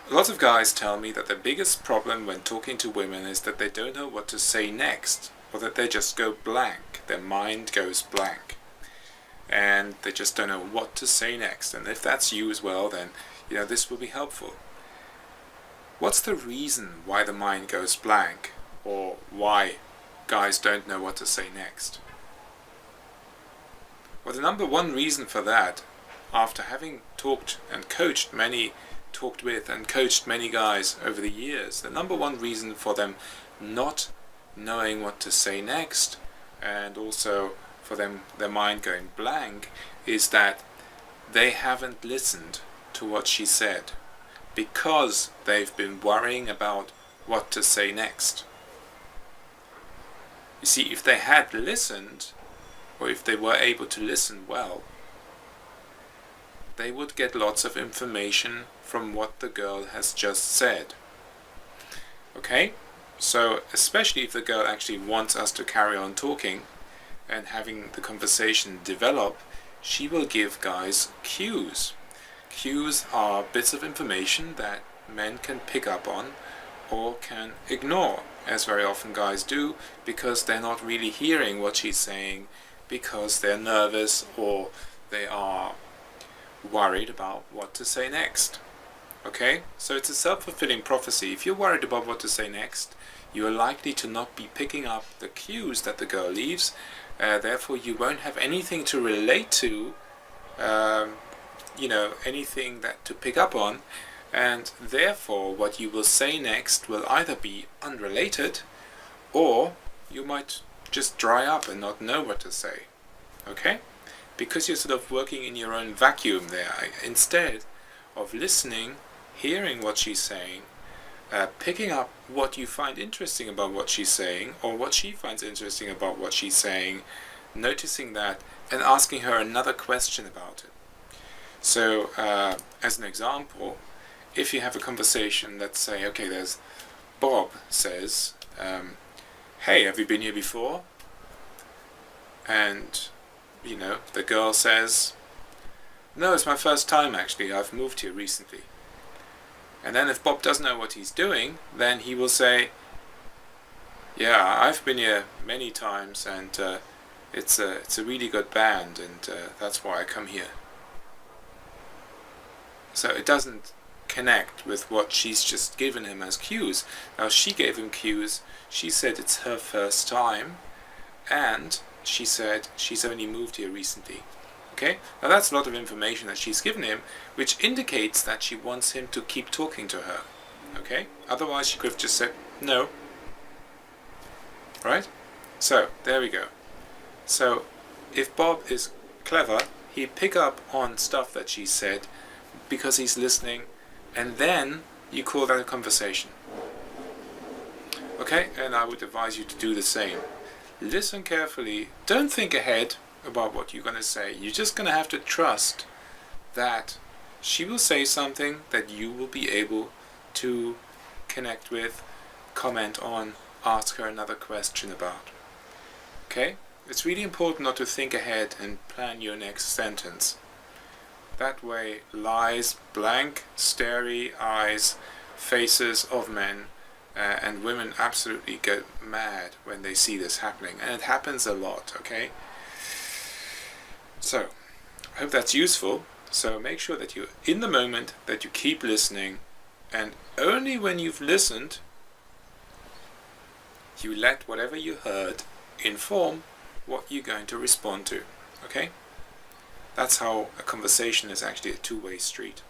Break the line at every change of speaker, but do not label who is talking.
Lots of guys tell me that the biggest problem when talking to women is that they don't know what to say next, or that they just go blank. Their mind goes blank, and they just don't know what to say next. And if that's you as well, then this will be helpful. What's the reason why the mind goes blank, or why guys don't know what to say next? Well, the number one reason for that, after having talked with and coached many guys over the years, the number one reason for them not knowing what to say next, and also for their mind going blank, is that they haven't listened to what she said, because they've been worrying about what to say next. You see, if they had listened, or if they were able to listen well, they would get lots of information from what the girl has just said. Okay? So, especially if the girl actually wants us to carry on talking and having the conversation develop, she will give guys cues. Cues are bits of information that men can pick up on or can ignore, as very often guys do, because they're not really hearing what she's saying, because they're nervous or they are worried about what to say next. Okay? So it's a self-fulfilling prophecy. If you're worried about what to say next, you are likely to not be picking up the cues that the girl leaves. Therefore, you won't have anything to relate to, anything to pick up on, and therefore what you will say next will either be unrelated, or you might just dry up and not know what to say. Okay? Because you're sort of working in your own vacuum there. Instead of listening, hearing what she's saying, picking up what you find interesting about what she's saying, or what she finds interesting about what she's saying, noticing that, and asking her another question about it. So, as an example, if you have a conversation, let's say, okay, there's Bob says, hey, have you been here before? And, the girl says, no, it's my first time actually, I've moved here recently. And then if Bob doesn't know what he's doing, then he will say, yeah, I've been here many times, and it's a really good band, and that's why I come here. So it doesn't connect with what she's just given him as cues. Now she gave him cues. She said it's her first time, and she said she's only moved here recently. Okay? Now that's a lot of information that she's given him, which indicates that she wants him to keep talking to her. Okay? Otherwise she could have just said no. Right? So, there we go. So, if Bob is clever, he'd pick up on stuff that she said because he's listening, and then you call that a conversation. Okay? And I would advise you to do the same. Listen carefully. Don't think ahead about what you're going to say. You're just going to have to trust that she will say something that you will be able to connect with, comment on, ask her another question about. Okay? It's really important not to think ahead and plan your next sentence. That way, lies, blank, starey eyes, faces of men and women absolutely go mad when they see this happening. And it happens a lot, okay? So, I hope that's useful. So make sure that you're in the moment, that you keep listening, and only when you've listened, you let whatever you heard inform what you're going to respond to. Okay? That's how a conversation is actually a two-way street.